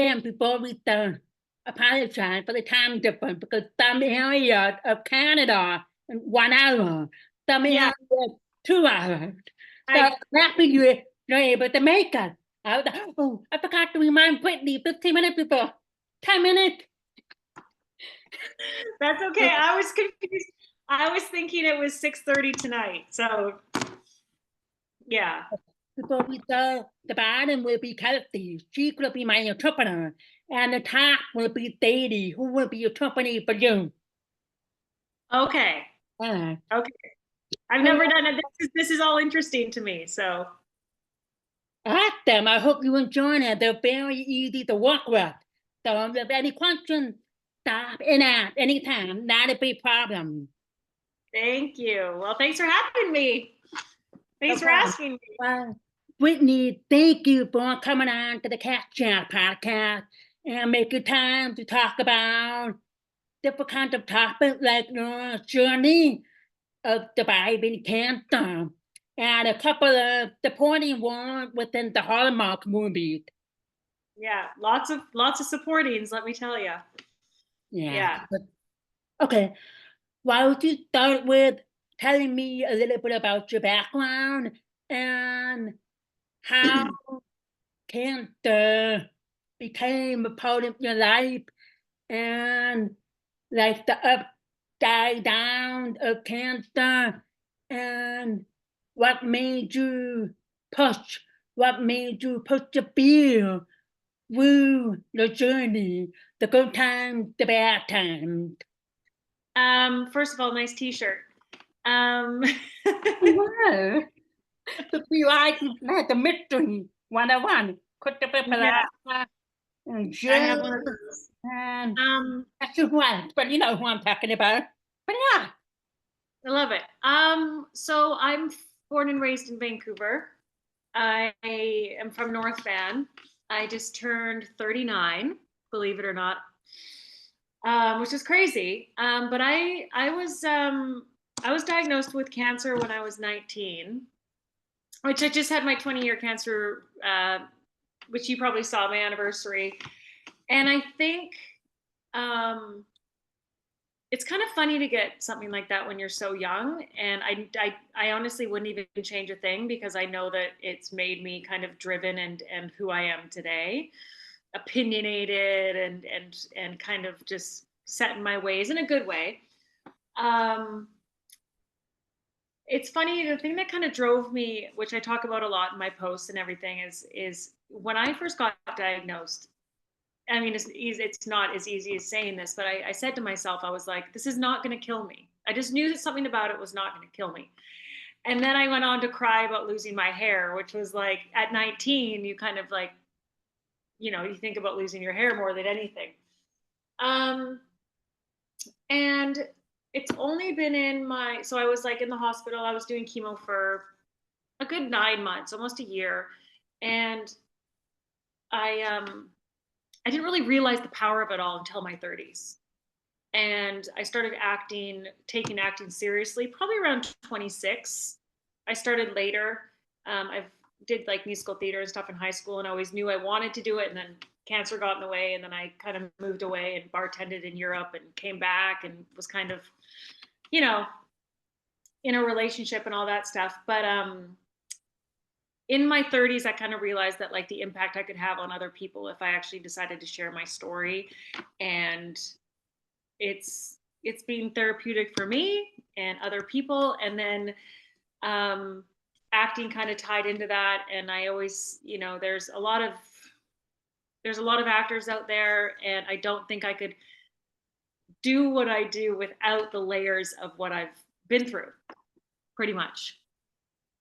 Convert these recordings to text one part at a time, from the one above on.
And before we apologize for the time difference because some areas of Canada in 1 hour, some Yeah, areas 2 hours. So I happy you're able to make it. Oh, I forgot to remind Brittany 15 minutes before. 10 minutes. that's okay. I was confused. I was thinking it was 6:30 tonight. So yeah. Before we start, the bottom will be Kelsey. She will be my interpreter. And the top will be Sadie, who will be interpreting for you. Okay. Uh, Okay. I've never done it. This is all interesting to me. So Ask them. I hope you enjoy it. They're very easy to work with. So if you have any questions, stop and ask anytime. Not a big problem. thank you. Well, thanks for having me. No Thanks for problem. asking me. Well, Brittany, thank you for coming on to the Cat Chat podcast and making time to talk about different kinds of topics like your journey of surviving cancer and a couple of supporting words within the Hallmark movies. Yeah, lots of supportings, let me tell you. Yeah. Yeah. Okay. Why don't you start with telling me a little bit about your background and how cancer became a part of your life and like the upside down of cancer and what made you push, what made you persevere through the journey, the good times, the bad times. First of all, nice t-shirt. Um Wow. To be like the mystery 101. Could the yeah, people and I Jill have one of those. and Um that's who was, but you know who I'm talking about. But yeah. I love it. So I'm born and raised in Vancouver. I am from North Van. I just turned 39, believe it or not, which is crazy. But I was diagnosed with cancer when I was 19, which I just had my 20-year cancer, which you probably saw my anniversary. And I think um, it's kind of funny to get something like that when you're so young. And I honestly wouldn't even change a thing because I know that it's made me kind of driven and who I am today, opinionated and kind of just set in my ways in a good way. Um, it's funny, the thing that kind of drove me, which I talk about a lot in my posts and everything, is when I first got diagnosed. I mean, it's not as easy as saying this, but I said to myself, I was like, this is not going to kill me. I just knew that something about it was not going to kill me. And then I went on to cry about losing my hair, which was like at 19, you kind of like, you think about losing your hair more than anything. Um, and it's only been so I was like in the hospital, I was doing chemo for a good 9 months, almost a year. And I didn't really realize the power of it all until my 30s. And I started taking acting seriously, probably around 26. I started later. I did like musical theater and stuff in high school, and I always knew I wanted to do it. And then cancer got in the way, and then I kind of moved away and bartended in Europe, and came back and was kind of, you know, in a relationship and all that stuff. But in my 30s, I kind of realized that like the impact I could have on other people if I actually decided to share my story. And it's been therapeutic for me and other people. And then um, acting kind of tied into that. And I always, there's a lot of actors out there, and I don't think I could do what I do without the layers of what I've been through, pretty much.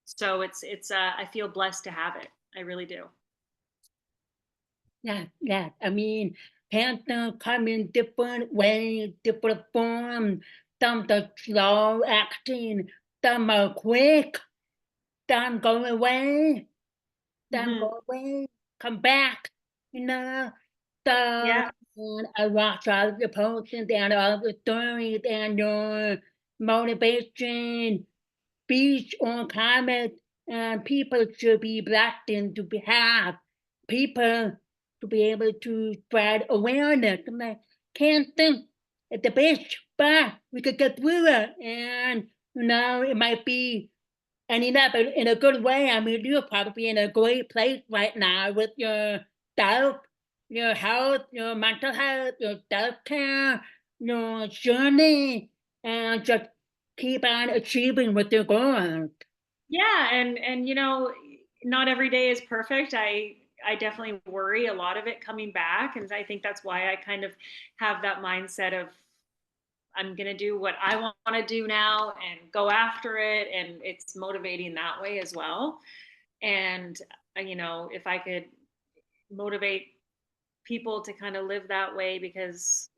So I feel blessed to have it. I really do. Yeah, yeah. I mean, cancer come in different ways, different forms. Some are slow acting, some are quick, some go away, some Mm-hmm. go away, come back, you know. So Yeah. and I watch all of your posts and all the stories and your motivation, speech on climate, and people should be blessed to have people to be able to spread awareness. I'm like, cancer is the best, but we could get through it. And, it might be ending up in a good way. I mean, you're probably in a great place right now with your self, your health, your mental health, your self-care, your journey, and just keep on achieving what you're going. Yeah, and not every day is perfect. I definitely worry a lot of it coming back, and I think that's why I kind of have that mindset of I'm going to do what I want to do now and go after it, and it's motivating that way as well. And if I could motivate people to kind of live that way, because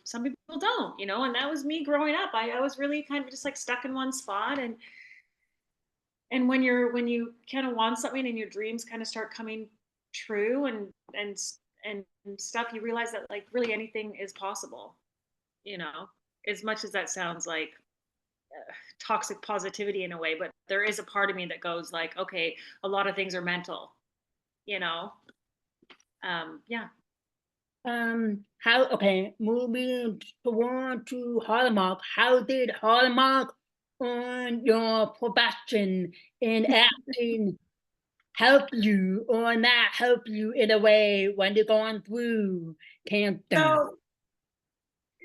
some people don't, and that was me growing up. I was really kind of just like stuck in one spot, and when you kind of want something and your dreams kind of start coming true and stuff, you realize that like really anything is possible, you know as much as that sounds like toxic positivity in a way, but there is a part of me that goes like, okay, a lot of things are mental, you know yeah. How, okay, moving toward to Hallmark, how did Hallmark on your profession in acting help you or not help you in a way when you're going through cancer?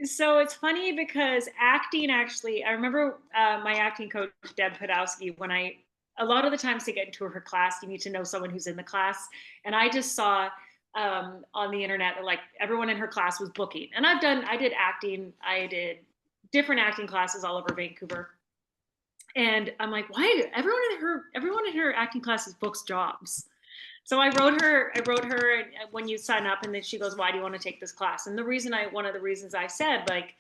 So it's funny because acting, actually, I remember my acting coach, Deb Podowski, when a lot of the times to get into her class, you need to know someone who's in the class. And I just saw on the internet that like everyone in her class was booking. And I did acting, I did different acting classes all over Vancouver. And I'm like, why everyone in her acting classes books jobs? So I wrote her when you sign up, and then she goes, why do you want to take this class? And one of the reasons I said, like,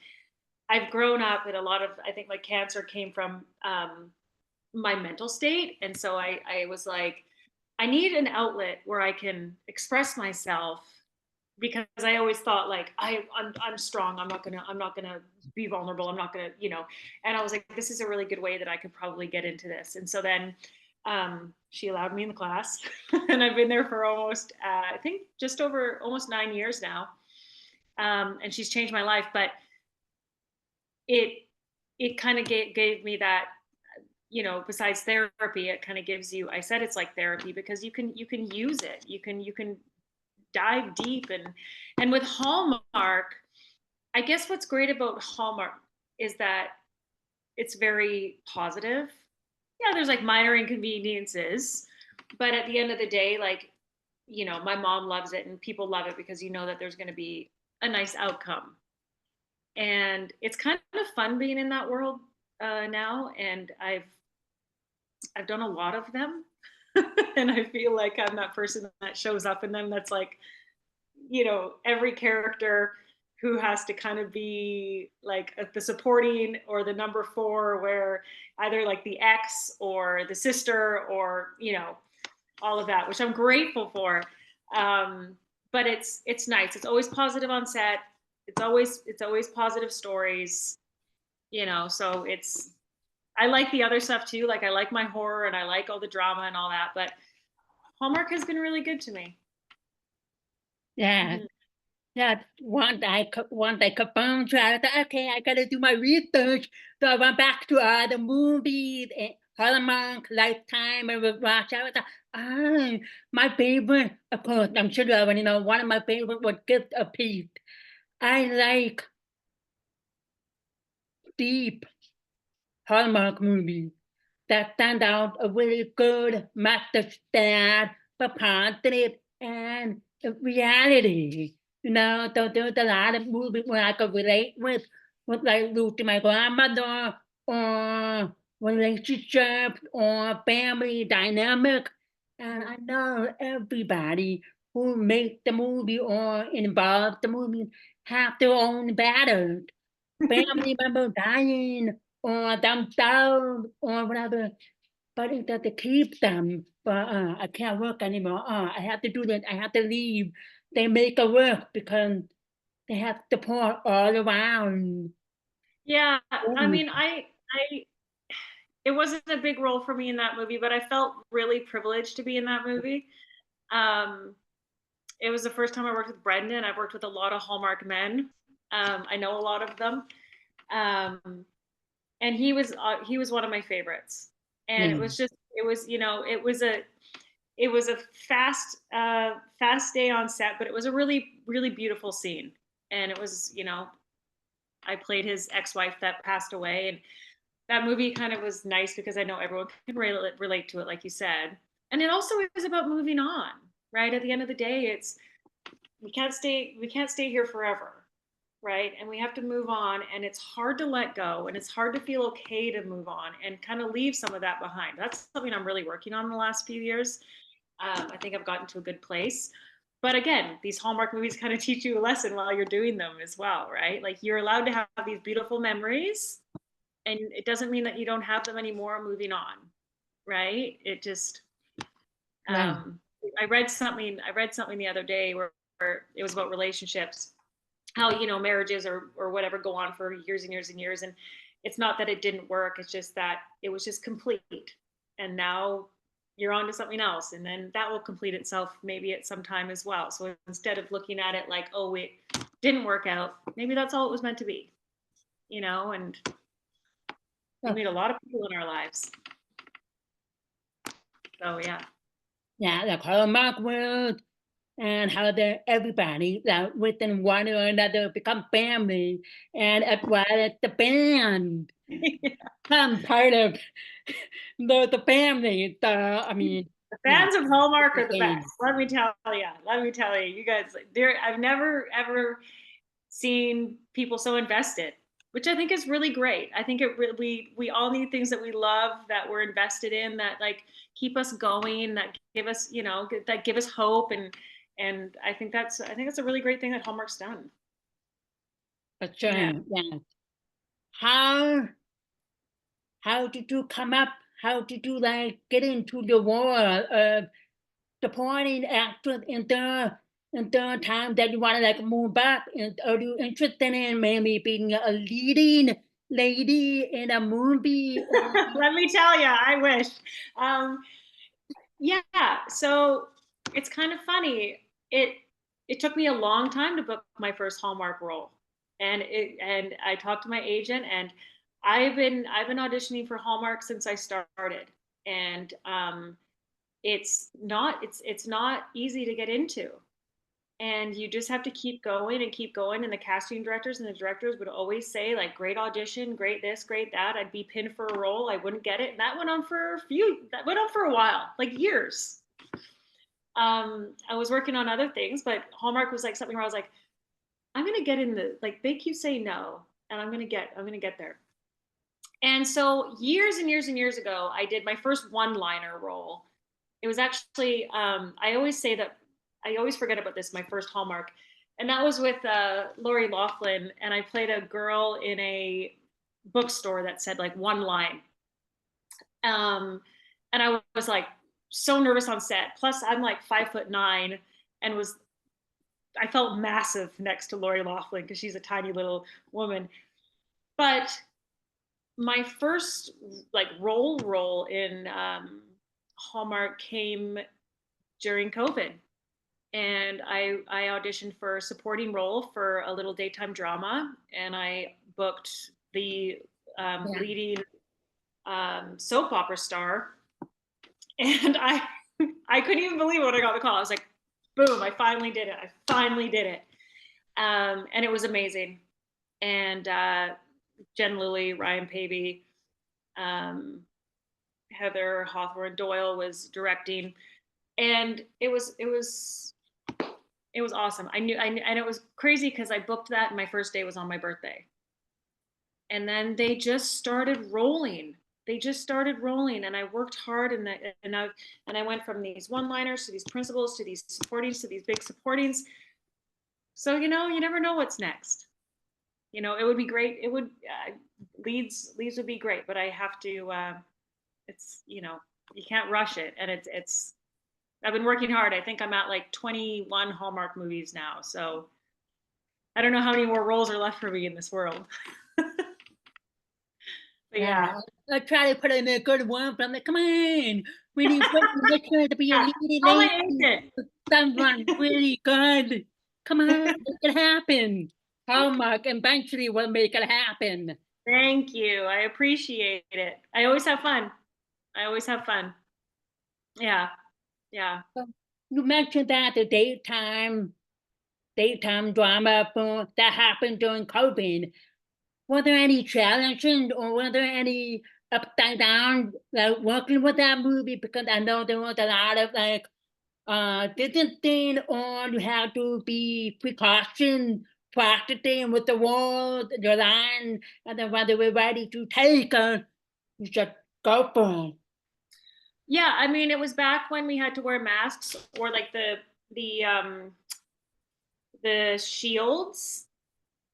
I've grown up, and a lot of, I think, like, cancer came from my mental state. And so I was like, I need an outlet where I can express myself, because I always thought like I'm strong. I'm not gonna be vulnerable. I'm not gonna. And I was like, this is a really good way that I could probably get into this. And so then she allowed me in the class, and I've been there for almost I think just over almost 9 years now. And she's changed my life, but it kind of gave me that, besides therapy, it kind of gives you, I said it's like therapy because you can use it, you can dive deep. And with Hallmark, I guess what's great about Hallmark is that it's very positive. Yeah, there's like minor inconveniences, but at the end of the day, like, my mom loves it and people love it because you know that there's going to be a nice outcome. And it's kind of fun being in that world now, and I've done a lot of them. And I feel like I'm that person that shows up in them, that's like, every character who has to kind of be like the supporting or the number four, where either like the ex or the sister, or all of that, which I'm grateful for. But it's nice. It's always positive on set. It's always positive stories. So I like the other stuff too. Like I like my horror and I like all the drama and all that. But Hallmark has been really good to me. Yeah. Mhm. Yeah, once I confirmed, so I thought, okay, I gotta do my research. So I went back to the movies, and Hallmark, Lifetime, and with watch. I was like, ah, my favorite, of course, I'm sure you already know, one of my favorite was Gift of Peace. I like deep Hallmark movies that stand out a really good message that the positive and the reality. So there's a lot of movies where I could relate with like losing my grandmother or relationships or family dynamic. And I know everybody who makes the movie or involves the movie have their own battles, family member dying or themselves or whatever, but it doesn't keep them. But I can't work anymore. I have to do that. I have to leave. They make it work because they have support all around. Yeah, I Mm. mean, I it wasn't a big role for me in that movie, but I felt really privileged to be in that movie. Um, It was the first time I worked with Brendan. I've worked with a lot of Hallmark men. I know a lot of them. Um, and he was one of my favorites. And Yeah. it was just, it was, you know, it was a fast day on set, but it was a really beautiful scene. And it was, you know, I played his ex-wife that passed away, and that movie kind of was nice because I know everyone can relate to it, like you said. And it also is about moving on, right? At the end of the day, it's we can't stay here forever, right? And we have to move on, and it's hard to let go, and it's hard to feel okay to move on and kind of leave some of that behind. That's something I'm really working on in the last few years. I think I've gotten to a good place. But again, these Hallmark movies kind of teach you a lesson while you're doing them as well, right? Like you're allowed to have these beautiful memories, and it doesn't mean that you don't have them anymore moving on, right? It just Yeah. um I read something the other day where it was about relationships, how, you know, marriages or whatever go on for years and years and years, and it's not that it didn't work, it's just that it was just complete, and now you're on to something else, and then that will complete itself maybe at some time as well. So instead of looking at it like, oh, it didn't work out, maybe that's all it was meant to be, you know. And we So, meet a lot of people in our lives, so yeah. yeah, like Hallmark world and how everybody that within one or another become family, and as well as the band. I'm part of the family. I mean, The yeah, fans of Hallmark the are the best. same. Let me tell you. Let me tell you. You guys, I've never ever seen people so invested, which I think is really great. I think we all need things that we love, that we're invested in, that like keep us going, that give us, you know, that give us hope, and I think that's a really great thing that Hallmark's done. For Yeah. sure. Yeah. How how did you come up? How did you like get into the world of supporting actors in the time that you want to like move up? And are you interested in maybe being a leading lady in a movie? Let me tell you, I wish. Um, yeah. So it's kind of funny. It took me a long time to book my first Hallmark role, and I talked to my agent, and I've been auditioning for Hallmark since I started, and it's not easy to get into, and you just have to keep going and keep going. And the casting directors and the directors would always say like, great audition, great this, great that. I'd be pinned for a role, I wouldn't get it, and that went on for a while, like years. I was working on other things, but Hallmark was like something where I was like, I'm gonna get in the, like, they keep saying no, and I'm gonna get there. And so years and years and years ago, I did my first one-liner role. It was actually, I always say that, I always forget about this, my first Hallmark. And that was with Lori Loughlin. And I played a girl in a bookstore that said like one line. Um, and I was like so nervous on set. Plus, I'm like 5'9" and I felt massive next to Lori Loughlin because she's a tiny little woman. But my first like role in Hallmark came during COVID, and I auditioned for a supporting role for a little daytime drama, and I booked the Yeah. leading soap opera star, and I couldn't even believe it when I got the call. I was like, boom! I finally did it. I finally did it, and it was amazing. And Jen Lilly, Ryan Paevey, um, Heather Hawthorne Doyle was directing, and it was awesome. And it was crazy because I booked that, and my first day was on my birthday, and then they just started rolling. They just started rolling, and I worked hard, and I went from these one-liners to these principals to these supportings to these big supportings. So you know, you never know what's next. You know, it would be great. It would leads would be great, but I have to. It's, you know, you can't rush it, and it's I've been working hard. I think I'm at like 21 Hallmark movies now, so I don't know how many more roles are left for me in this world. But Yeah, yeah. I try to put in a good one, but I'm like, come on, really make sure to be a Yeah. lady, Call my lady, agent. someone really good. Come on, make it happen. Hallmark eventually will make it happen. Thank you. I appreciate it. I always have fun. I always have fun. Yeah. Yeah. So, you mentioned that the daytime drama that happened during COVID. Were there any challenges or were there any upside down like working with that movie? Because I know there was a lot of like distancing or you have to be precaution practicing with the world, your line, and then when they were ready to take you should go for it. Yeah, I mean, it was back when we had to wear masks or like the shields,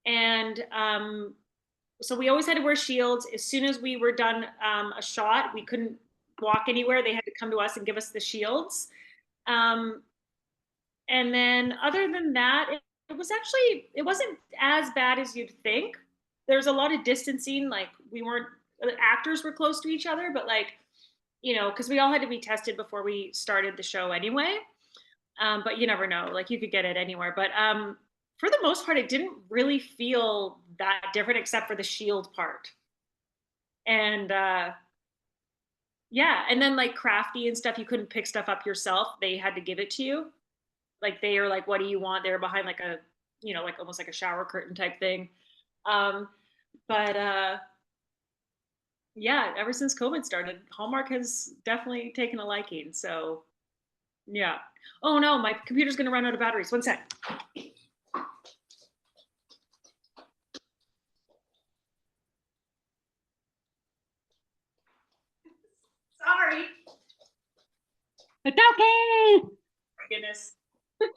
and so we always had to wear shields. As soon as we were done a shot, we couldn't walk anywhere. They had to come to us and give us the shields. Um, and then other than that, it wasn't as bad as you'd think. There's a lot of distancing. Like we weren't the actors were close to each other, but like because we all had to be tested before we started the show anyway. But you never know. Like you could get it anywhere. But for the most part, it didn't really feel that different, except for the shield part. And yeah, and then like crafty and stuff, you couldn't pick stuff up yourself. They had to give it to you. Like they are like, "What do you want?" They were behind like a, like almost like a shower curtain type thing. Um, but yeah, ever since COVID started, Hallmark has definitely taken a liking. So yeah. Oh no, my computer's gonna run out of batteries. One sec. Sorry. It's okay. My goodness.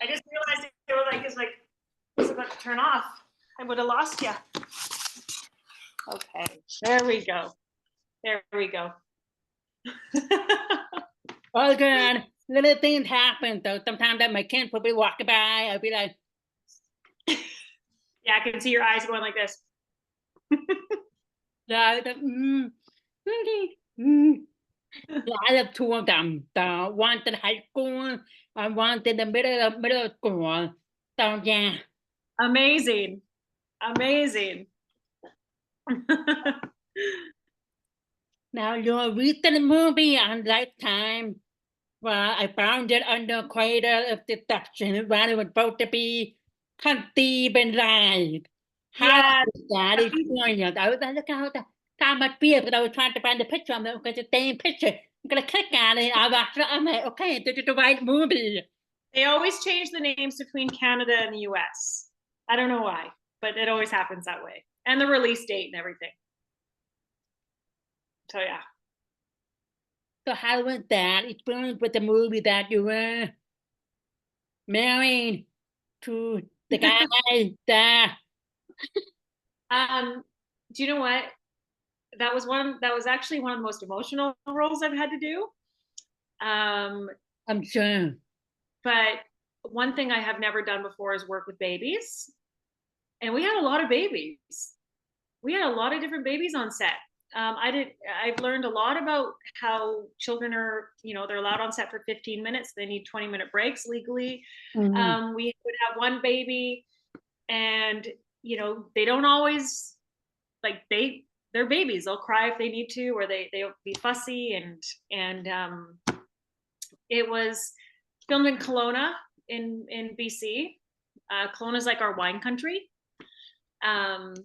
I just realized it was was about to turn off. I would have lost you. Okay. There we go. There we go. All good. Little things happen though. Sometimes that my kids will be walking by. I'll be like, Yeah, I can see your eyes going like this. yeah, mm. Yeah, I have two of them. The one in high school and one in the middle school. So yeah. Amazing. Amazing. Now your recent movie on Lifetime. Well, I found it under Cradle of Deception when it was supposed to be conceived and live. How Yeah. was that experience? I was like, look how much beer, because I was trying to find the picture. I'm like, okay, the same picture. I'm gonna click on it. I watched it. I'm like, okay, this is the right movie. They always change the names between Canada and the US. I don't know why, but it always happens that way. And the release date and everything. So yeah. So how was that experience with the movie that you were married to the guy that Do you know what? That was actually one of the most emotional roles I've had to do. Um, I'm sure. but one thing I have never done before is work with babies. And we had a lot of babies. We had a lot of different babies on set. I've learned a lot about how children are, they're allowed on set for 15 minutes. They need 20-minute breaks legally. Mhm. We would have one baby and, they don't always like they're babies. They'll cry if they need to, or they'll be fussy. And it was filmed in Kelowna in BC. Kelowna is like our wine country. Um,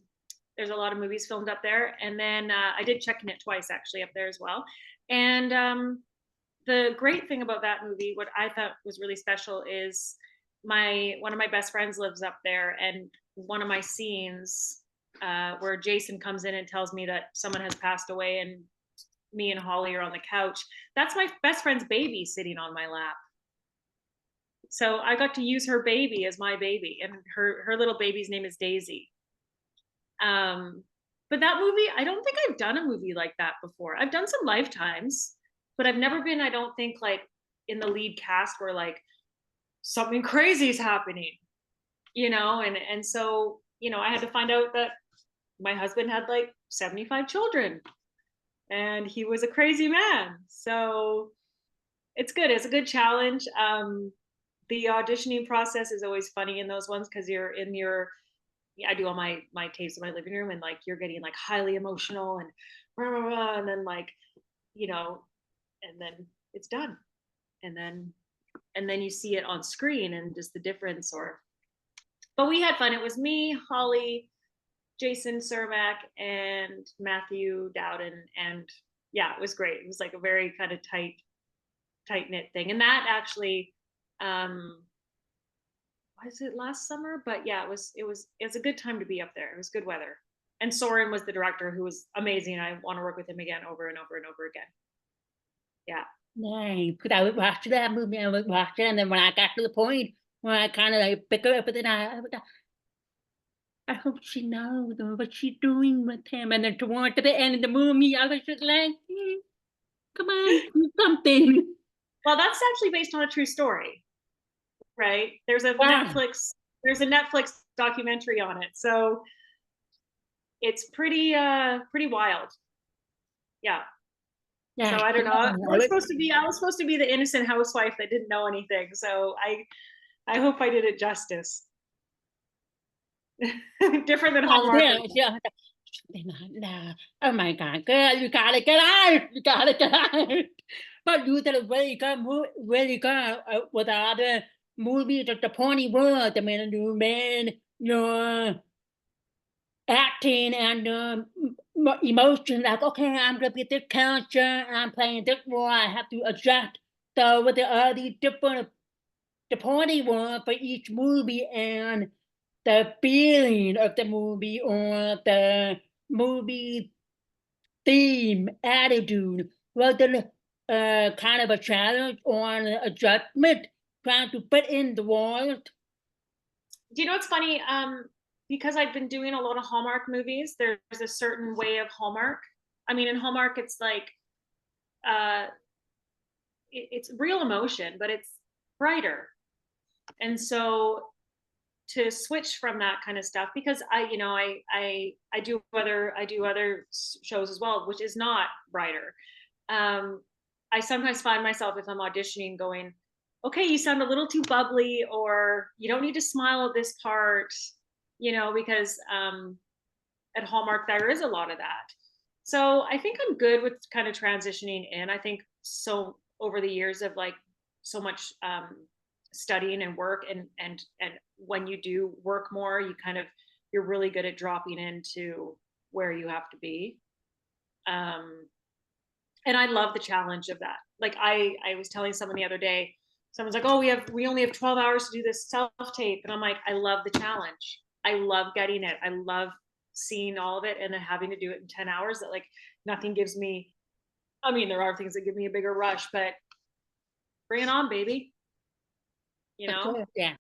there's a lot of movies filmed up there, and then I did check in it twice actually up there as well. And the great thing about that movie, what I thought was really special, is one of my best friends lives up there, and one of my scenes where Jason comes in and tells me that someone has passed away, and me and Holly are on the couch. That's my best friend's baby sitting on my lap. So I got to use her baby as my baby, and her little baby's name is Daisy. But that movie, I don't think I've done a movie like that before. I've done some Lifetimes, but I've never been, I don't think, like in the lead cast where like something crazy is happening, and so I had to find out that my husband had like 75 children. and he was a crazy man. So it's good. It's a good challenge. The auditioning process is always funny in those ones because you're in your, yeah, I do all my tapes in my living room, and like you're getting like highly emotional and rah, rah, rah, and then like, you know, and then it's done, and then you see it on screen and just the difference. Or but we had fun. It was me, Holly, Jason Cermak, and Matthew Dowden, and yeah, it was great. It was like a very kind of tight knit thing, and that actually was it last summer? But yeah, it was a good time to be up there. It was good weather. And Soren was the director, who was amazing. I want to work with him again over and over and over again. Yeah. Nice. Because I would watch that movie, I would watch it, and then when I got to the point where I kind of like pick her up, and then I would, I hope she knows what she's doing with him. And then toward the end of the movie, I was just like, come on, do something. Well, that's actually based on a true story, right? Wow. There's a Netflix documentary on it. So it's pretty wild. Yeah. Yeah. So I don't know. Yeah. I was supposed to be the innocent housewife that didn't know anything. So I hope I did it justice. Different than Hallmark. Yeah, yeah. Nah. Oh my God, girl, you gotta get out! You gotta get out! But you did a really good with other movies of the pony world. I mean, you made your acting and emotion like, okay, I'm gonna be this character, and I'm playing this role. I have to adjust. So with all these different the pony world for each movie and the feeling of the movie or the movie theme, attitude, was it kind of a challenge or an adjustment trying to fit in the world? Do you know what's funny? Because I've been doing a lot of Hallmark movies, there's a certain way of Hallmark. I mean, in Hallmark, it's like uh, it's real emotion, but it's brighter. And so to switch from that kind of stuff, because I do other shows as well, which is not brighter. Um, I sometimes find myself, if I'm auditioning, going, okay, you sound a little too bubbly, or you don't need to smile at this part, because at Hallmark there is a lot of that. So I think I'm good with kind of transitioning in. I think so over the years of like so much studying and work, and when you do work more, you're really good at dropping into where you have to be. Um, and I love the challenge of that. Like I was telling someone the other day, someone's like, "Oh, we only have 12 hours to do this self tape," and I'm like, I love the challenge. I love getting it. I love seeing all of it, and then having to do it in 10 hours. That like nothing gives me. I mean, there are things that give me a bigger rush, but bring it on, baby. You Of know. course, yeah.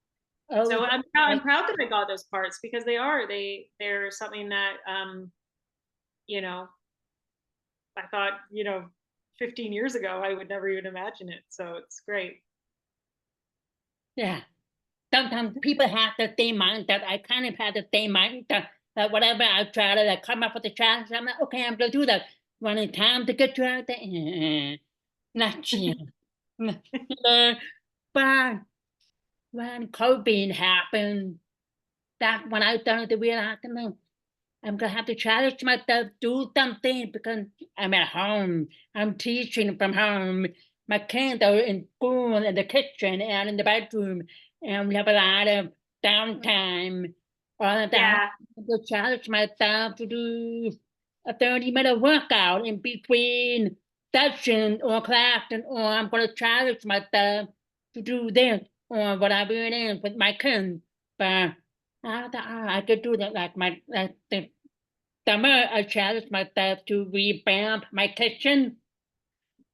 Oh, So I'm proud that I got those parts, because they're something that you know I thought 15 years ago I would never even imagine it. So it's great. yeah. Sometimes people have the same mindset. I kind of had the same mindset that whatever I try to like, come up with a challenge, I'm like, okay, I'm gonna do that. When it's time to get you out there, not yet. But when COVID happened, that when I started to realize, I'm gonna have to challenge myself, do something because I'm at home. I'm teaching from home. My kids are in school, in the kitchen, and in the bedroom, and we have a lot of downtime. All of that, Yeah. I have to challenge myself to do a 30-minute workout in between sessions or classes, or I'm gonna challenge myself to do this or whatever it is with my kids. But I could do that like the summer. I challenged myself to revamp my kitchen.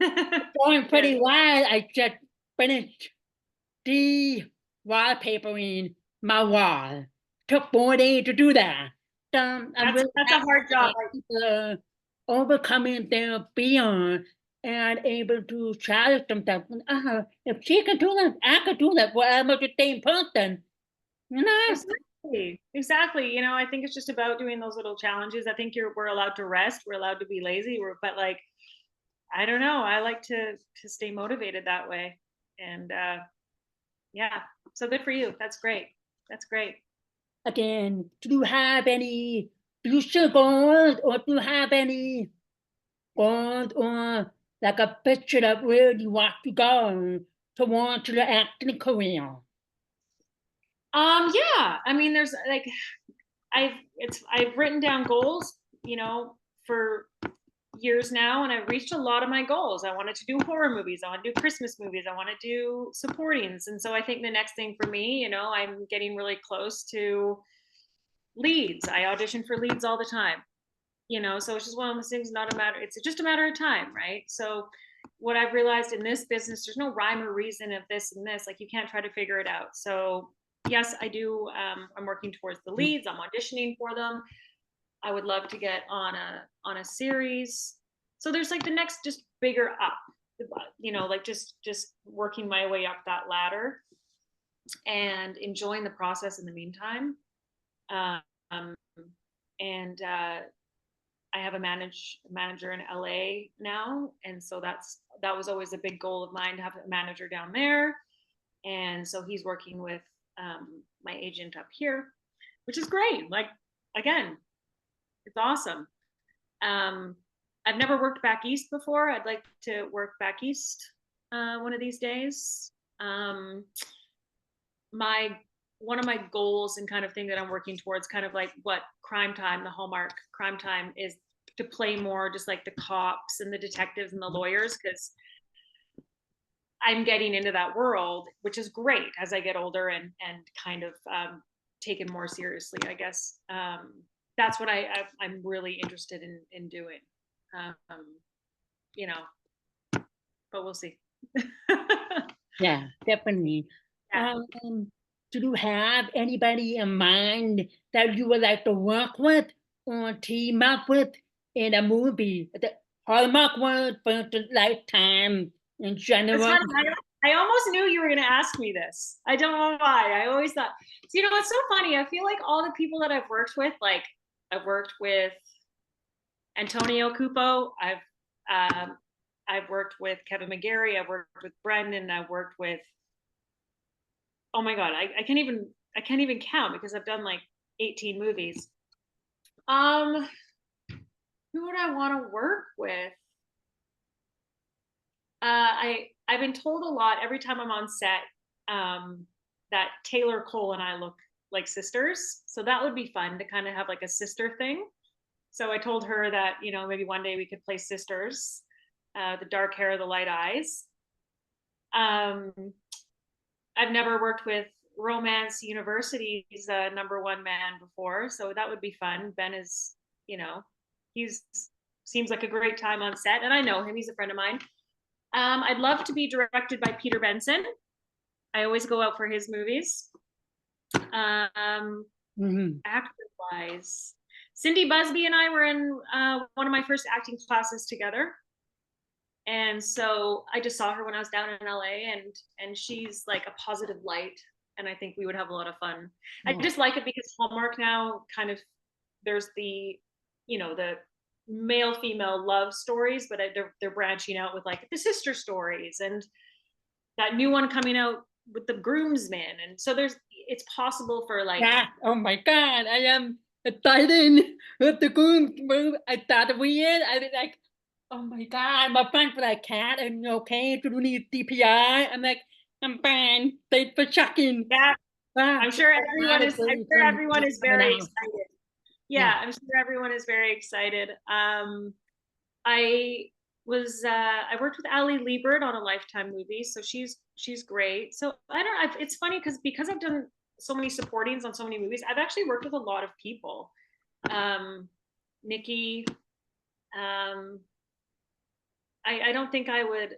Going Good. pretty well. I just finished de-wallpapering my wall. Took 4 days to do that. So I'm really That's a happy hard job. that people are overcoming their fear and able to challenge themselves. If she can do that, I could do that. Well, I'm the same person. You know? Exactly. exactly. You know, I think it's just about doing those little challenges. I think we're allowed to rest, we're allowed to be lazy, but like, I don't know. I like to stay motivated that way. And yeah, so good for you. That's great. That's great. Again, do you have any future goals, or do you have any goals, or like a picture of where you want to go towards your acting career? Yeah. I mean, there's like I've written down goals, you know, for years now, and I've reached a lot of my goals. I wanted to do horror movies, I want to do Christmas movies, I want to do supportings. And so I think the next thing for me, you know, I'm getting really close to leads. I audition for leads all the time, you know, so it's just one of those things, not a matter, it's just a matter of time, right? So what I've realized in this business, there's no rhyme or reason of this and this, like you can't try to figure it out. So yes, I do. I'm working towards the leads, I'm auditioning for them. I would love to get on a series. So there's like the next just bigger up, you know, like just working my way up that ladder and enjoying the process in the meantime. Um, and I have a manager in LA now, and so that was always a big goal of mine to have a manager down there. And so he's working with my agent up here, which is great. Like again, it's awesome. I've never worked back east before. I'd like to work back east one of these days. My One of my goals and kind of thing that I'm working towards, kind of like what Crime Time, the Hallmark Crime Time, is to play more just like the cops and the detectives and the lawyers, because I'm getting into that world, which is great as I get older and kind of taken more seriously, I guess. That's what I'm really interested in doing. Um, you know, but we'll see. Yeah, definitely. Yeah. Do you have anybody in mind that you would like to work with or team up with in a movie? The Hallmark word for the lifetime in It's general. funny. I almost knew you were going to ask me this. I don't know why. I always thought, so, you know, it's so funny. I feel like all the people that I've worked with, like I've worked with Antonio Cupo. I've worked with Kevin McGarry. I've worked with Brendan. I've worked with, oh my God, I can't even count because I've done like 18 movies. Um, who would I want to work with? I've been told a lot every time I'm on set that Taylor Cole and I look like sisters, so that would be fun to kind of have like a sister thing. So I told her that, you know, maybe one day we could play sisters, the dark hair, the light eyes. Um, I've never worked with Romance University's #1 man before, so that would be fun. Ben is, you know, he's seems like a great time on set, and I know him; he's a friend of mine. I'd love to be directed by Peter Benson. I always go out for his movies. Actor wise, Cindy Busby and I were in one of my first acting classes together. And so I just saw her when I was down in LA, and she's like a positive light. And I think we would have a lot of fun. I just like it because Hallmark now kind of, there's the, you know, the male female love stories, but they're branching out with like the sister stories and that new one coming out with the groomsmen. And so it's possible for like, Yeah. Oh my God, I am excited with the goon move. I thought weird. I was like, oh my God, my friend was like, Cat, are you okay? Do you need CPR? I'm like, I'm fine. Thanks for checking. yeah, Wow. I'm sure everyone is very excited. Yeah, I'm sure everyone is very excited. I worked with Ali Liebert on a Lifetime movie, so she's great. So I don't know. It's funny because I've done so many supportings on so many movies. I've actually worked with a lot of people. Nikki. I don't think I would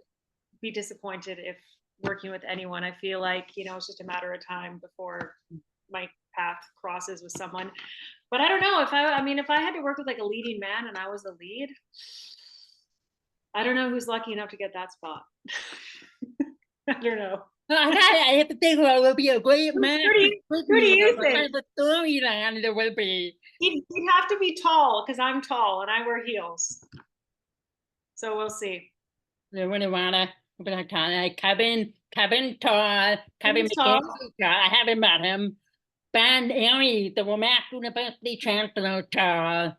be disappointed if working with anyone. I feel like, you know, it's just a matter of time before my path crosses with someone. But I don't know if if I had to work with like a leading man and I was the lead, I don't know who's lucky enough to get that spot. I don't know. I have to think it will be a great match Who do Brittany. you What think? kind of storyline there will be? He'd have to be tall because I'm tall and I wear heels. So we'll see. They really wanna kind of Kevin Todd, Kevin He's tall. McKenzie. I haven't met him. Ben Airy, the Wilmette University Chancellor Todd,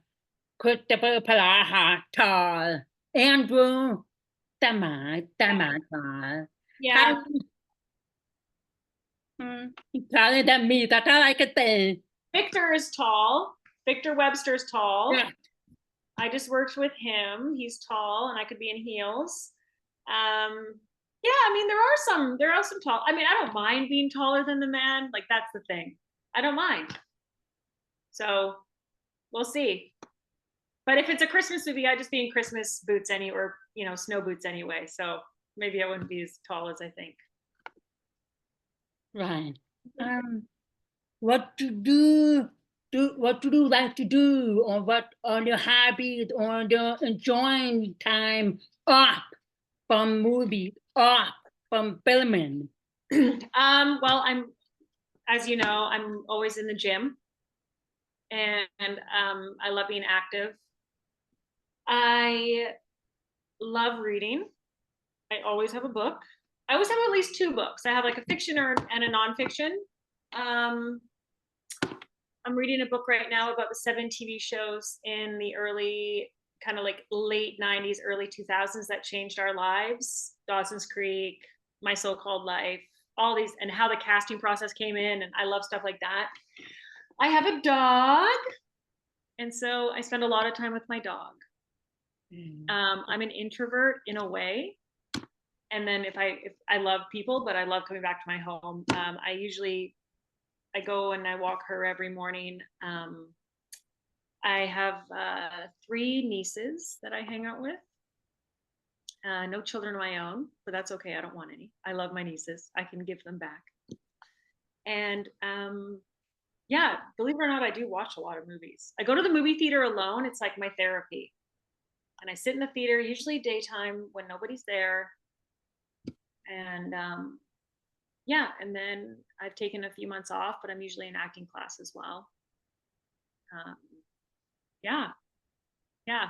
Christopher Palaha Todd, Andrew Todd. Yeah. Probably that me. That's all I can say. Victor is tall. Victor Webster's tall. Yeah. I just worked with him. He's tall and I could be in heels. Yeah, I mean there are some tall. I mean, I don't mind being taller than the man. Like that's the thing. I don't mind. So we'll see. But if it's a Christmas movie, I just be in Christmas boots or snow boots anyway. So maybe I wouldn't be as tall as I think. Right. What to do? What do you like to do, or what are your hobbies, or your enjoying time off from movies, off from filming? Well, as you know, I'm always in the gym, and I love being active. I love reading. I always have a book. I always have at least two books. I have like a fiction and a nonfiction. Um, I'm reading a book right now about the 7 TV shows in the early, kind of like late 90s, early 2000s that changed our lives. Dawson's Creek, My So-Called Life, all these, and how the casting process came in. And I love stuff like that. I have a dog. And so I spend a lot of time with my dog. I'm an introvert in a way. And then if I love people, but I love coming back to my home. I go and I walk her every morning. I have 3 nieces that I hang out with. No children of my own, but that's okay. I don't want any. I love my nieces. I can give them back. And yeah, believe it or not, I do watch a lot of movies. I go to the movie theater alone. It's like my therapy. And I sit in the theater, usually daytime when nobody's there. And yeah, and then I've taken a few months off, but I'm usually in acting class as well. Yeah, yeah.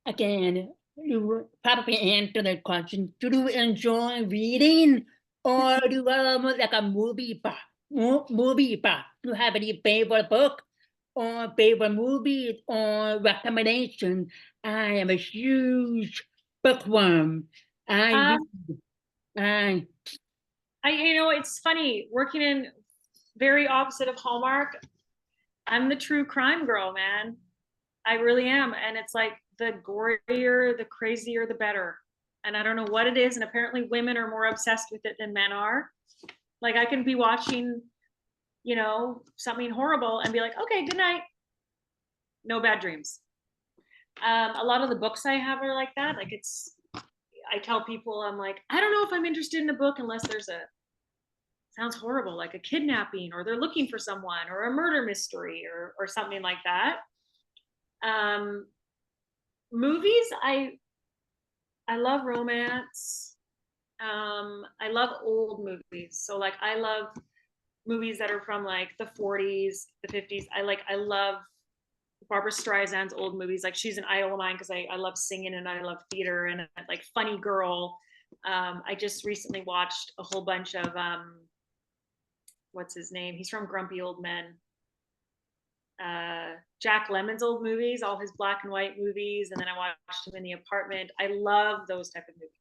Again, you probably answer the question. Do you enjoy reading, or do you like a movie buff? Movie buff. Do you have any favorite book, or favorite movies, or recommendation? I am a huge bookworm. I Um, read. I it's funny working in very opposite of Hallmark. I'm the true crime girl, man. I really am. And it's like the gorier, the crazier, the better. And I don't know what it is. And apparently women are more obsessed with it than men are. Like I can be watching, something horrible and be like, okay, good night. No bad dreams. A lot of the books I have are like that. Like I tell people, I'm like, I don't know if I'm interested in a book unless there's sounds horrible, like a kidnapping, or they're looking for someone, or a murder mystery, or something like that. Movies, I love romance. I love old movies. So like I love movies that are from like the 40s, the 50s. I love Barbara Streisand's old movies. Like she's an idol of mine because I love singing and I love theater and like Funny Girl. I just recently watched a whole bunch of what's his name? He's from Grumpy Old Men. Jack Lemmon's old movies, all his black and white movies, and then I watched him in The Apartment. I love those type of movies.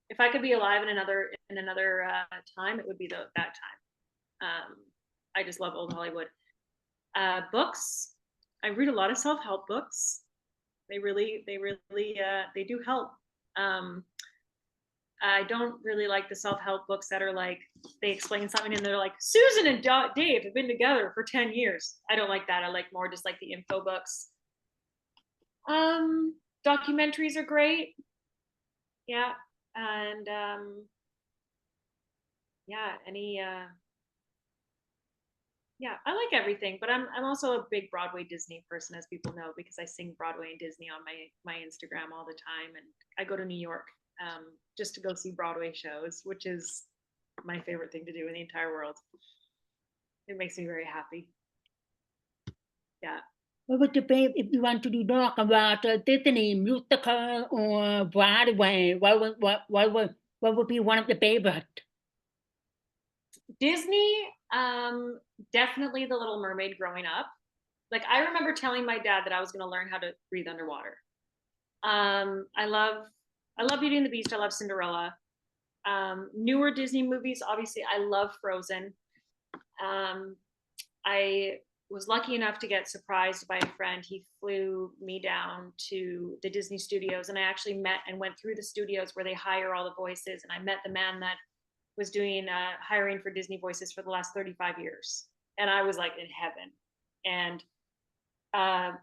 If I could be alive in another time, it would be that time. I just love old Hollywood. Books. I read a lot of self-help books. They do help. I don't really like the self-help books that are like they explain something and they're like Susan and Dave have been together for 10 years. I don't like that. I like more just like the info books. Documentaries are great. Yeah. And yeah, yeah, I like everything, but I'm also a big Broadway Disney person, as people know, because I sing Broadway and Disney on my Instagram all the time, and I go to New York just to go see Broadway shows, which is my favorite thing to do in the entire world. It makes me very happy. Yeah. What would you be if you want to do talk about Disney musical or Broadway? What would be one of the favorite? Disney, definitely The Little Mermaid growing up. Like I remember telling my dad that I was going to learn how to breathe underwater. I love Beauty and the Beast. I love Cinderella. Newer Disney movies, obviously, I love Frozen. I was lucky enough to get surprised by a friend. He flew me down to the Disney studios, and I actually met and went through the studios where they hire all the voices. And I met the man that was doing hiring for Disney voices for the last 35 years. And I was like in heaven. And I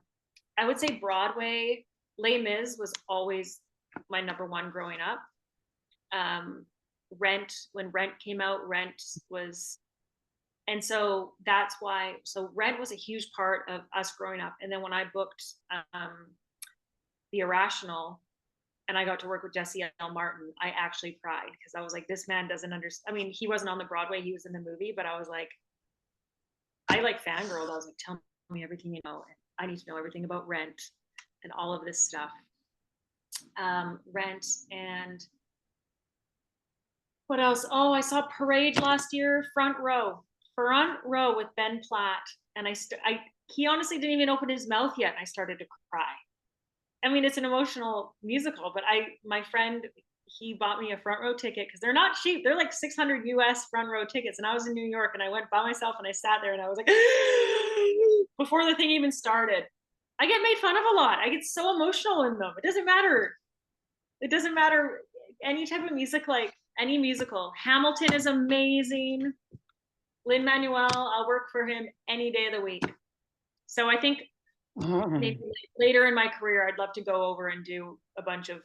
would say Broadway, Les Mis was always my number one growing up. Rent, when Rent came out, Rent was, and so that's why, so Rent was a huge part of us growing up. And then when I booked The Irrational and I got to work with Jesse L. Martin, I actually cried because I was like, this man doesn't understand. I mean, he wasn't on the Broadway, he was in the movie, but I was like, I like fangirled. I was like, tell me everything you know. And I need to know everything about Rent and all of this stuff. Rent and what else? Oh, I saw Parade last year, front row with Ben Platt. And he honestly didn't even open his mouth yet. And I started to cry. I mean, it's an emotional musical, but my friend, he bought me a front row ticket because they're not cheap. They're like 600 US front row tickets. And I was in New York and I went by myself and I sat there and I was like, before the thing even started. I get made fun of a lot. I get so emotional in them. It doesn't matter. It doesn't matter any type of music, like any musical. Hamilton is amazing. Lin-Manuel, I'll work for him any day of the week. So I think maybe later in my career, I'd love to go over and do a bunch of,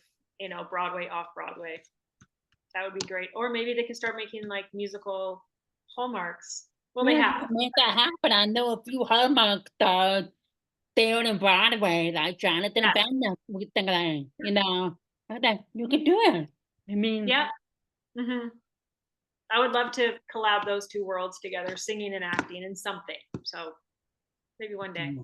Broadway, off Broadway. That would be great. Or maybe they can start making like musical Hallmarks. Well, they have. Make that happen. I know a few Hallmark stars there in Broadway, like Jonathan Bennett, with the line, you can do it. I mean, yeah. Mm-hmm. I would love to collab those two worlds together, singing and acting in something. So maybe one day.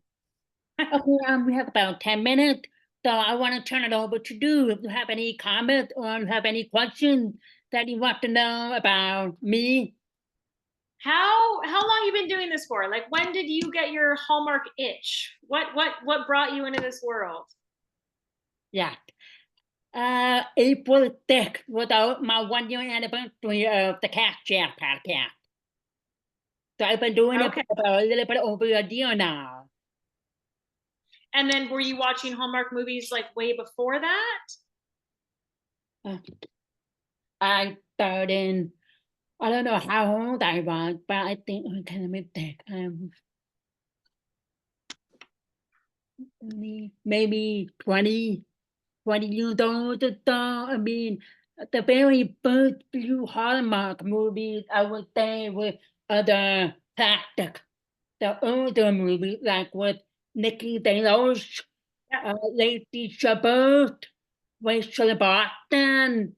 Okay, we have about 10 minutes, so I want to turn it over to you. If you have any comments or you have any questions that you want to know about me. How long you been doing this for? Like, when did you get your Hallmark itch? What brought you into this world? Yeah. April 6th was my 1 year anniversary of the Cast Chair podcast. So I've been doing it for about a little bit over a year now. And then were you watching Hallmark movies like way before that? I started, I don't know how old I was, but I think, let me think. Maybe 20 years old or so. I mean, the very first few Hallmark movies, I would say, were the classic, the older movies, like with Nikki DeLoach, Lacey Chabert, Rachel Boston.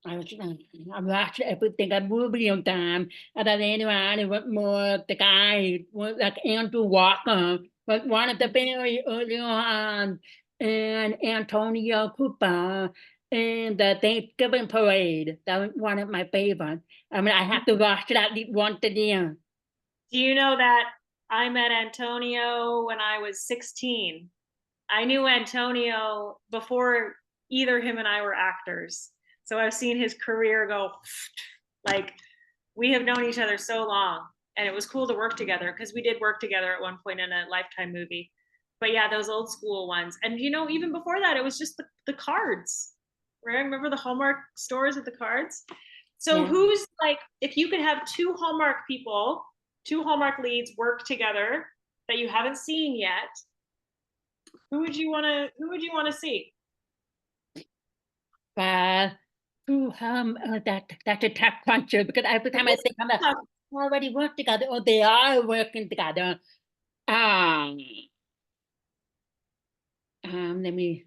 I'm watching everything a movie on time, and then later on it was more the guy, like Andrew Walker, was one of the very early on, and Antonio Cooper, and the Thanksgiving Parade. That was one of my favorites. I mean, I have to watch it at least once a year. Do you know that I met Antonio when I was 16? I knew Antonio before either him and I were actors. So I've seen his career go, like, we have known each other so long. And it was cool to work together because we did work together at one point in a Lifetime movie. But yeah, those old school ones. And even before that, it was just the cards, right? Remember the Hallmark stores with the cards? So who's like, if you could have two Hallmark people, two Hallmark leads work together that you haven't seen yet, who would you want to see? That's a tough question because every time I think they already work together or they are working together. Let me.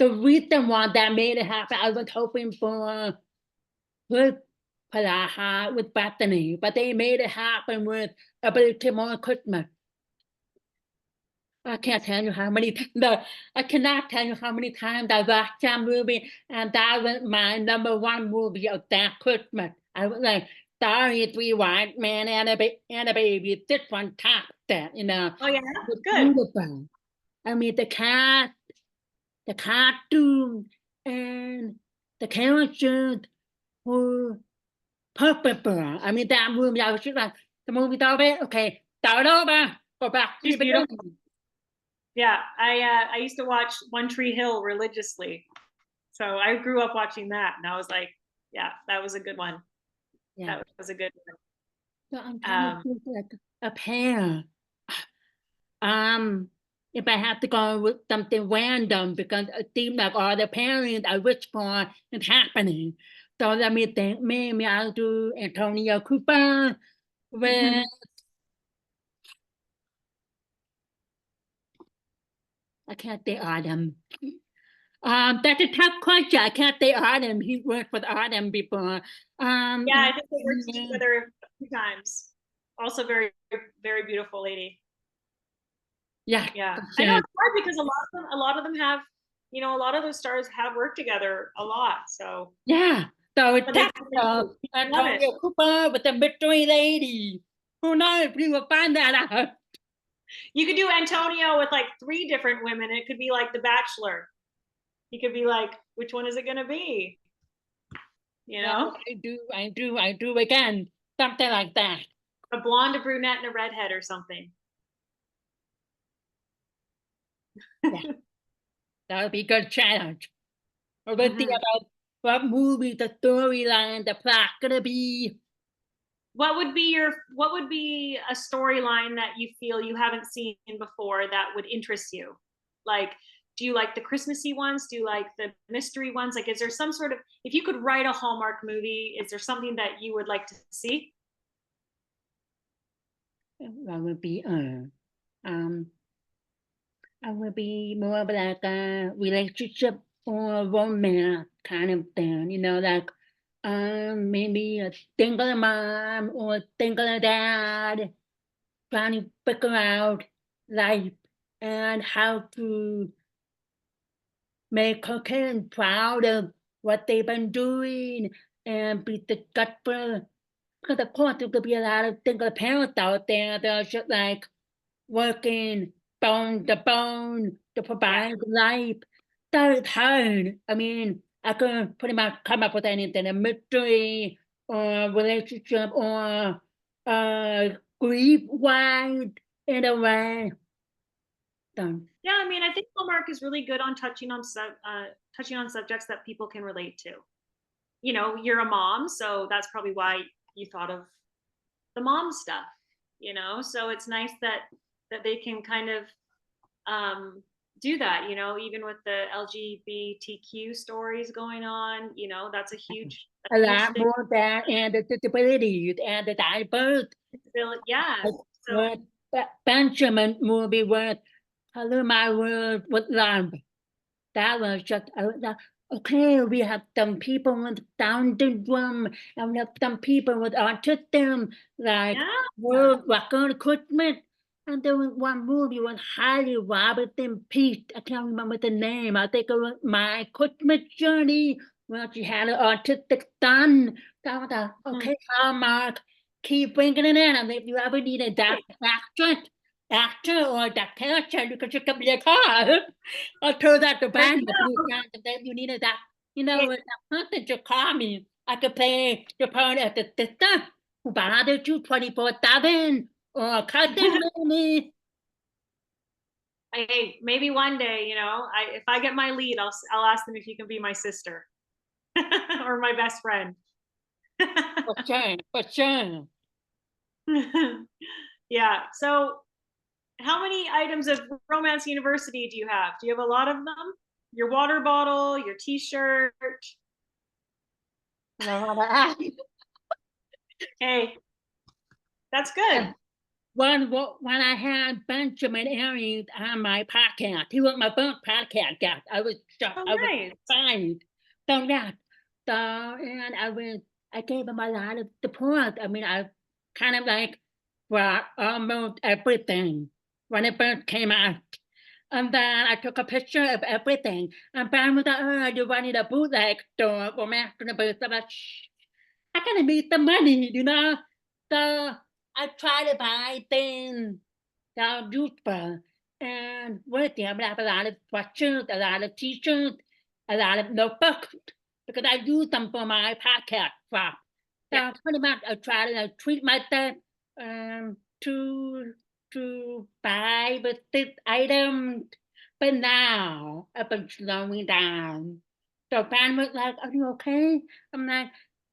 the reason why that made it happen, I was hoping for with Palaha with Brittany, but they made it happen with A Baltimore Christmas. I can't tell you how many no, I cannot tell you how many times I watched that movie, and that was my number one movie of that Christmas. I was like, sorry, three white men and a baby. This one topped that, you know. Oh yeah, It was good. beautiful. I mean, the cast, the cartoon, and the characters were perfect for her. I mean, that movie, I was just like, the movie's over, okay, start over, go back to the She's beautiful. beginning. Yeah, I used to watch One Tree Hill religiously, so I grew up watching that, and I was like, yeah, that was a good one. Yeah. That was a good So I'm trying to one. think like a pair. Um, if I have to go with something random because it seems like all the parents I wish for is happening. So let me think. Maybe I'll do Antonio Cooper with I can't say Autumn. That's a tough question. I can't say Autumn. He worked with Autumn before. Yeah, I think they worked Yeah, together a few times. Also, very very beautiful lady. yeah, Yeah, for I know sure. it's hard because a lot of them have, you know, a lot of those stars have worked together a lot. So, Yeah. So it's but tough. they So do. I love it. Antonio Cooper with the mystery lady. Who knows? We will find that out. You could do Antonio with like three different women. It could be like The Bachelor. He could be like, which one is it going to be? You Yeah, know, I do again. Something like that. a blonde, a brunette, and a redhead or something. Yeah, that would be a good challenge. Or we'll think Mhm. about what movie, the storyline, the plot gonna be. What would be a storyline that you feel you haven't seen before that would interest you? Like, do you like the Christmassy ones? Do you like the mystery ones? Like, is there some sort of, if you could write a Hallmark movie, is there something that you would like to see? That would be um I would be more of like a relationship or romance kind of thing, you know, like maybe a single mom or single dad trying to figure out life and how to make her kids proud of what they've been doing and be successful. Because of course there could be a lot of single parents out there that are just like working bone to bone to Yeah. provide life. That is hard. I mean, I could pretty much come up with anything, a mystery or relationship or grief wise in a way. So, Yeah, I mean, I think Hallmark is really good on touching on subjects that people can relate to. You know, you're a mom, so that's probably why you thought of the mom stuff. You know, so it's nice that they can kind of um, do that. You know, even with the LGBTQ stories going on, you know, that's a a huge lot thing. more that and the disabilities and the diverse. Yeah. Like So what Benjamin movie was Color My World with Love. That was just okay. We have some people with Down syndrome, and we have some people with autism, like yeah, World Record Christmas. And there was one movie with Harley Robinson Peete. I can't remember the name. I think it was My Christmas Journey, where she had an autistic son. That was mm, okay, Hallmark. Keep bringing it in. And if you ever need a right. actor or that character, you can just give me a call. I'll throw that to There band you a few go. times if that you needed that. You know, Yeah, with that person to call me. I could play the part of the sister who bothered you 24/7 or a cousin maybe. hey, maybe one day, you know, if I get my lead, I'll ask them if you can be my sister or my best friend. For sure, for sure. Yeah. So, how many items of Romance University do you have? Do you have a lot of them? Your water bottle, your T-shirt. I don't know how to act. Hey, that's good. when I had Benjamin Aries on my podcast, he was my first podcast guest. I was shocked. Oh, I was nice. surprised. So yeah, so and I gave him a lot of support. I mean, I kind of like brought almost everything when it first came out. And then I took a picture of everything. And Ben was like, oh, you running a bootleg store for Master and Boots. I'm like, shh, I gotta need the money, you know? So I try to buy things that are useful. And with them, I have a lot of sweatshirts, a lot of t-shirts, a lot of notebooks, because I use them for my podcast stuff. Yeah. So pretty much I try to treat myself to buy with this item. But now I've been slowing down. So Ben was like, are you okay? I'm like,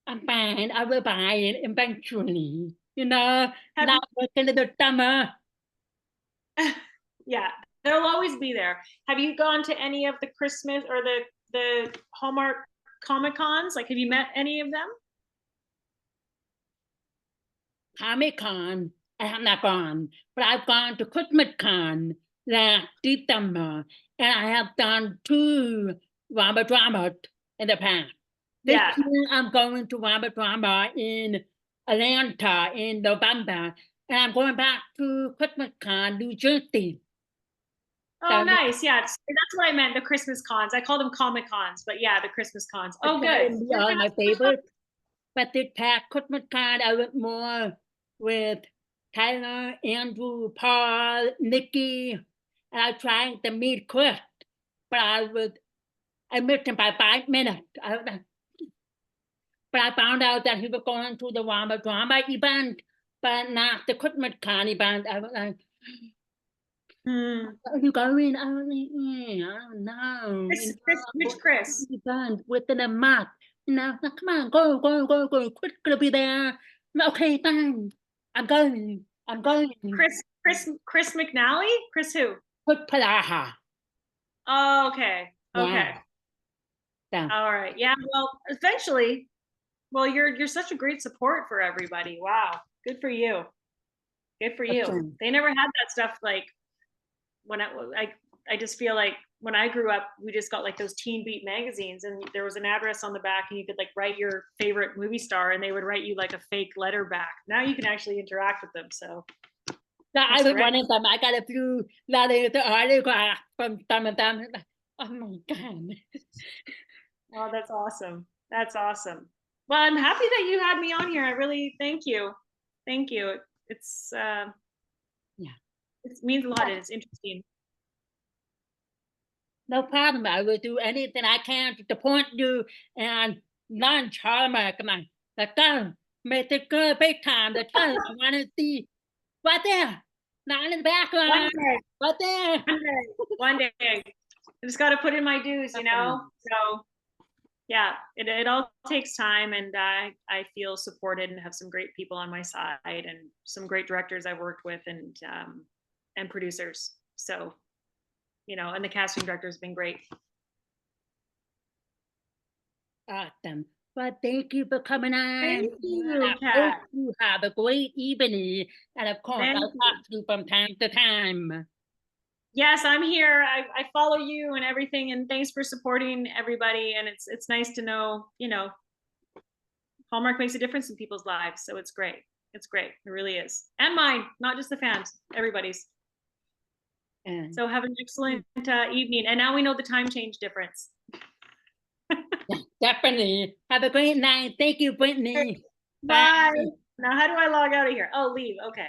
I'm fine. I will buy it eventually. You know, Have not working in the summer. yeah, they'll always be there. Have you gone to any of the Christmas or the Hallmark Comic Cons? Like, have you met any of them? Comic Con, I have not gone, but I've gone to Christmas Con last December, and I have done 2 Robert Dramas in the past. This Yeah. year I'm going to Robert Drama in Atlanta in November, and I'm going back to Christmas Con, New Jersey. Oh, So nice. Yeah, that's what I meant. The Christmas cons. I call them Comic Cons, but yeah, the Christmas cons. Oh, good. they are my favorite. But this past Christmas Con, I went more with Tyler, Andrew, Paul, Nikki, and I tried to meet Chris, but I missed him by 5 minutes. But I found out that he was going to the Rama Drama event, but not the Christmas Con event. I was like, are you going? I was like, I don't know. Which Chris? Event within a month. And I was like, come on, go. Chris gonna be there. Okay, fine. I'm going. Chris McNally? Chris who? Chris Palaha. Oh, okay. Okay. Yeah. All right. Yeah. Well, eventually. Well, you're such a great support for everybody. Wow. Good for you. Good for you. Okay. They never had that stuff like when I just feel like when I grew up, we just got like those Teen Beat magazines, and there was an address on the back, and you could like write your favorite movie star, and they would write you like a fake letter back. Now you can actually interact with them. So I was one of them. I got a few letters to autograph from some of them. Oh my God. oh, that's awesome. That's awesome. Well, I'm happy that you had me on here. I really thank you. Thank you. It's Yeah. it means a lot. It's interesting. No problem. I will do anything I can to support you and launch Hallmark. Come on. Let's go. Make it good big time. Let's go. I want to see right there. Not in the background. Right there. One day. I just got to put in my dues, you know? So yeah, it all takes time, and I feel supported and have some great people on my side and some great directors I've worked with and producers. So, you know, and the casting director has been great. Awesome. Well, thank you for coming on. Thank you, I hope you have a great evening. And of course, I'll talk to you from time to time. Yes, I'm here. I follow you and everything, and thanks for supporting everybody. And it's nice to know, you know, Hallmark makes a difference in people's lives. So it's great. It's great. It really is. And mine, not just the fans, everybody's. And so have an excellent evening. And now we know the time change difference. Definitely. Have a great night. Thank you, Brittany. Bye. Now, how do I log out of here? Oh, leave. Okay.